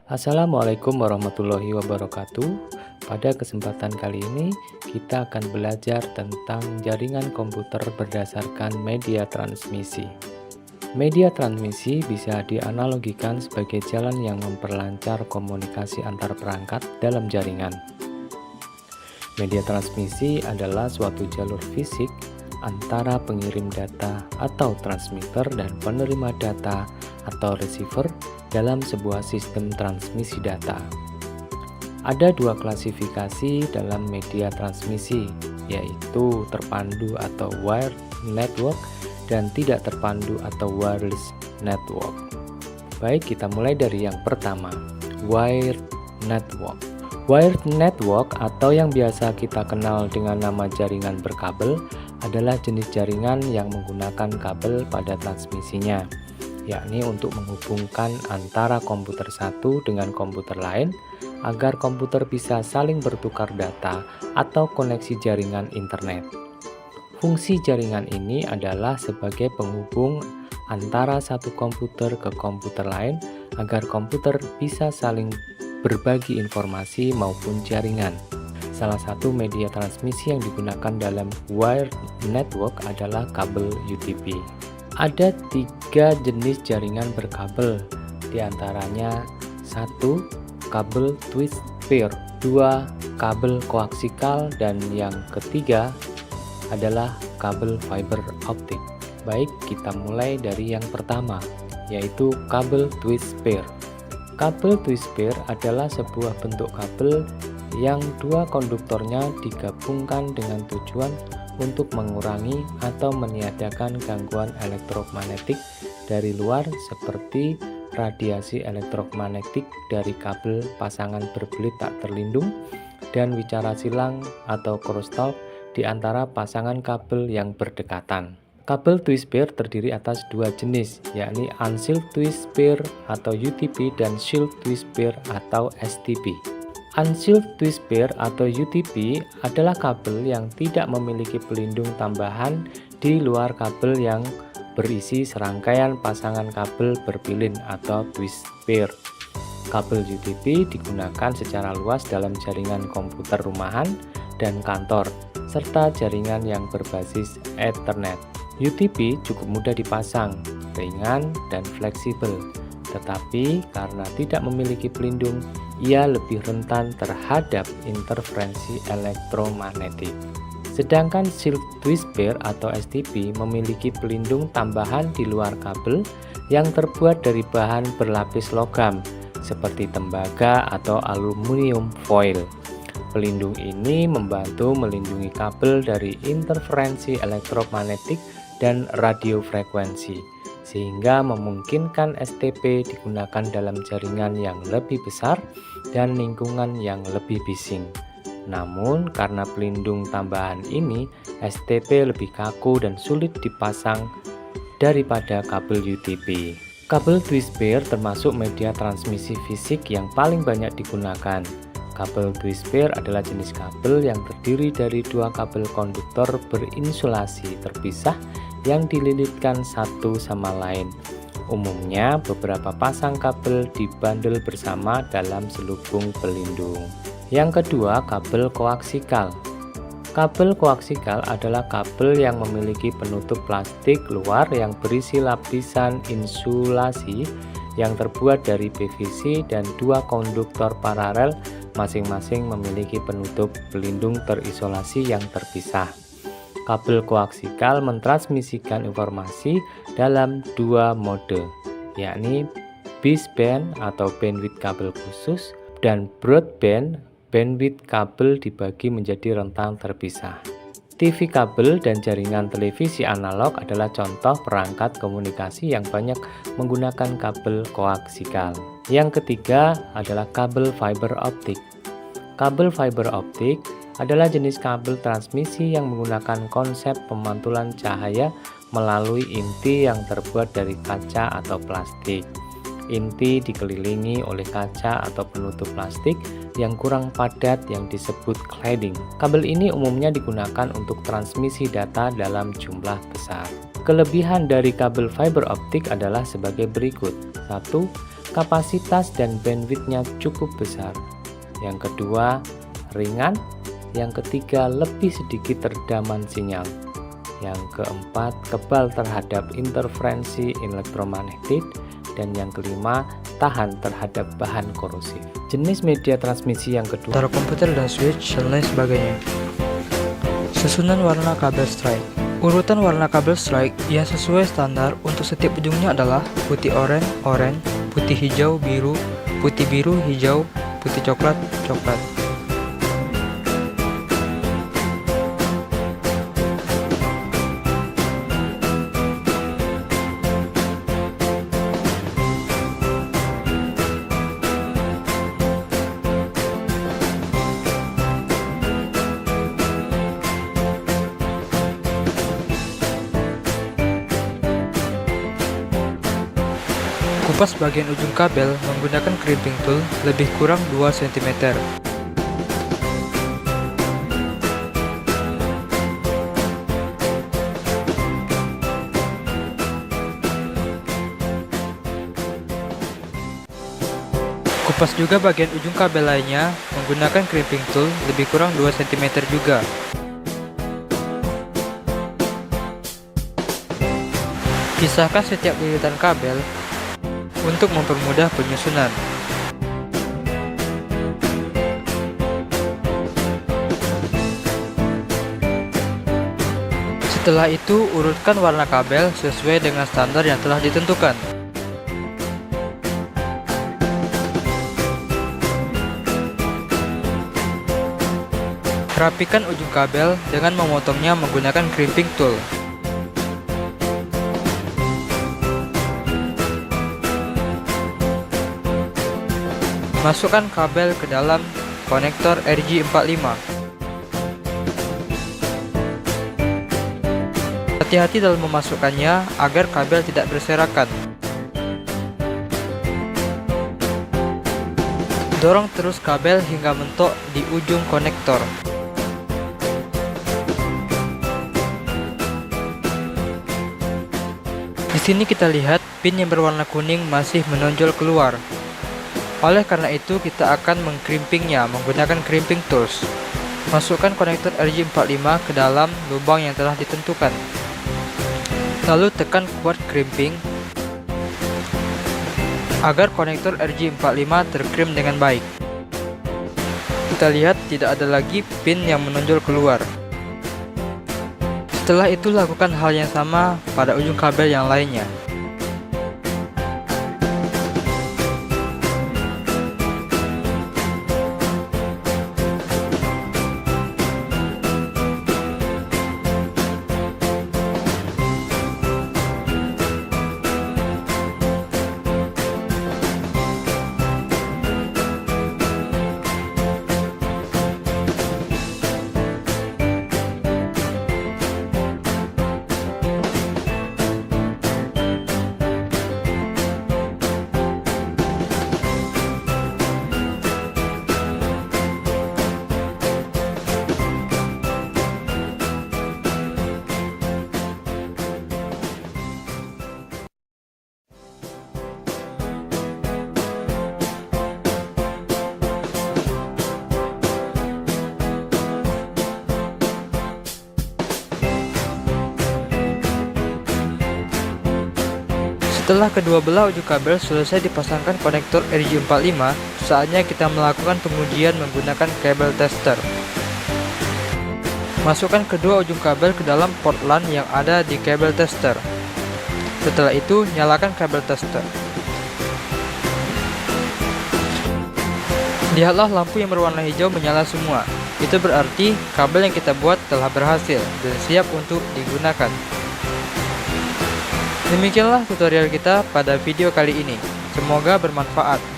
Assalamualaikum warahmatullahi wabarakatuh. Pada kesempatan kali ini, kita akan belajar tentang jaringan komputer berdasarkan media transmisi. Media transmisi bisa dianalogikan sebagai jalan yang memperlancar komunikasi antar perangkat dalam jaringan. Media transmisi adalah suatu jalur fisik antara pengirim data atau transmitter dan penerima data atau receiver dalam sebuah sistem transmisi data. Ada dua klasifikasi dalam media transmisi, yaitu terpandu atau wired network dan tidak terpandu atau wireless network. Baik, kita mulai dari yang pertama, wired network. Wired network atau yang biasa kita kenal dengan nama jaringan berkabel adalah jenis jaringan yang menggunakan kabel pada transmisinya, yakni untuk menghubungkan antara komputer satu dengan komputer lain agar komputer bisa saling bertukar data atau koneksi jaringan internet. Fungsi jaringan ini adalah sebagai penghubung antara satu komputer ke komputer lain agar komputer bisa saling berbagi informasi maupun jaringan. Salah satu media transmisi yang digunakan dalam wired network adalah kabel UTP. Ada tiga jenis jaringan berkabel, diantaranya 1. Kabel twist pair, 2. Kabel koaksikal, dan yang ketiga adalah kabel fiber optik. Baik, kita mulai dari yang pertama, yaitu kabel twist pair. Kabel twist pair adalah sebuah bentuk kabel yang dua konduktornya digabungkan dengan tujuan untuk mengurangi atau meniadakan gangguan elektromagnetik dari luar seperti radiasi elektromagnetik dari kabel pasangan berbelit tak terlindung dan wicara silang atau crosstalk di antara pasangan kabel yang berdekatan. Kabel twist pair terdiri atas dua jenis, yakni unshielded twist pair atau UTP dan shielded twist pair atau STP. Unshielded twist pair atau UTP adalah kabel yang tidak memiliki pelindung tambahan di luar kabel yang berisi serangkaian pasangan kabel berpilin atau twist pair. Kabel UTP digunakan secara luas dalam jaringan komputer rumahan dan kantor, serta jaringan yang berbasis Ethernet. UTP cukup mudah dipasang, ringan, dan fleksibel, tetapi karena tidak memiliki pelindung, ia lebih rentan terhadap interferensi elektromagnetik. Sedangkan shielded twist pair atau STP memiliki pelindung tambahan di luar kabel yang terbuat dari bahan berlapis logam seperti tembaga atau aluminium foil. Pelindung ini membantu melindungi kabel dari interferensi elektromagnetik dan radiofrekuensi, sehingga memungkinkan STP digunakan dalam jaringan yang lebih besar dan lingkungan yang lebih bising. Namun, karena pelindung tambahan ini, STP lebih kaku dan sulit dipasang daripada kabel UTP. Kabel twist pair termasuk media transmisi fisik yang paling banyak digunakan. Kabel twist pair adalah jenis kabel yang terdiri dari dua kabel konduktor berinsulasi terpisah yang dililitkan satu sama lain. Umumnya, beberapa pasang kabel dibandel bersama dalam selubung pelindung. Yang kedua, kabel koaksikal. Kabel koaksikal adalah kabel yang memiliki penutup plastik luar yang berisi lapisan insulasi yang terbuat dari PVC dan dua konduktor paralel masing-masing memiliki penutup pelindung terisolasi yang terpisah. Kabel koaksikal mentransmisikan informasi dalam dua mode, yakni baseband atau bandwidth kabel khusus dan broadband bandwidth kabel dibagi menjadi rentang terpisah. TV kabel dan jaringan televisi analog adalah contoh perangkat komunikasi yang banyak menggunakan kabel koaksikal. Yang ketiga adalah kabel fiber optik. Kabel fiber optik adalah jenis kabel transmisi yang menggunakan konsep pemantulan cahaya melalui inti yang terbuat dari kaca atau plastik. Inti dikelilingi oleh kaca atau penutup plastik yang kurang padat yang disebut cladding. Kabel ini umumnya digunakan untuk transmisi data dalam jumlah besar. Kelebihan dari kabel fiber optik adalah sebagai berikut. 1. kapasitas dan bandwidthnya cukup besar. Yang kedua, ringan. Yang ketiga, lebih sedikit redaman sinyal. Yang keempat, kebal terhadap interferensi elektromagnetik. Dan yang kelima, tahan terhadap bahan korosif. Jenis media transmisi yang kedua, taruh komputer dan switch dan lain sebagainya. Susunan warna kabel strike. Urutan warna kabel strike yang sesuai standar untuk setiap ujungnya adalah putih oranye, putih hijau, biru, putih biru, hijau, putih coklat, coklat. Kupas bagian ujung kabel menggunakan crimping tool lebih kurang 2 cm. Kupas juga bagian ujung kabel lainnya menggunakan crimping tool lebih kurang 2 cm juga. Pisahkan setiap lilitan kabel untuk mempermudah penyusunan. Setelah itu, urutkan warna kabel sesuai dengan standar yang telah ditentukan. Rapikan ujung kabel dengan memotongnya menggunakan crimping tool. Masukkan kabel ke dalam konektor RJ45. Hati-hati dalam memasukkannya agar kabel tidak berserakan. Dorong terus kabel hingga mentok di ujung konektor. Di sini kita lihat pin yang berwarna kuning masih menonjol keluar. Oleh karena itu, kita akan mengkrimpingnya menggunakan crimping tools. Masukkan konektor RJ45 ke dalam lubang yang telah ditentukan. Lalu tekan kuat crimping agar konektor RJ45 terkrim dengan baik. Kita lihat tidak ada lagi pin yang menonjol keluar. Setelah itu, lakukan hal yang sama pada ujung kabel yang lainnya. Setelah kedua belah ujung kabel selesai dipasangkan konektor RJ45, saatnya kita melakukan pengujian menggunakan kabel tester. Masukkan kedua ujung kabel ke dalam port LAN yang ada di kabel tester. Setelah itu, nyalakan kabel tester. Lihatlah lampu yang berwarna hijau menyala semua. Itu berarti kabel yang kita buat telah berhasil dan siap untuk digunakan. Demikianlah tutorial kita pada video kali ini. Semoga bermanfaat.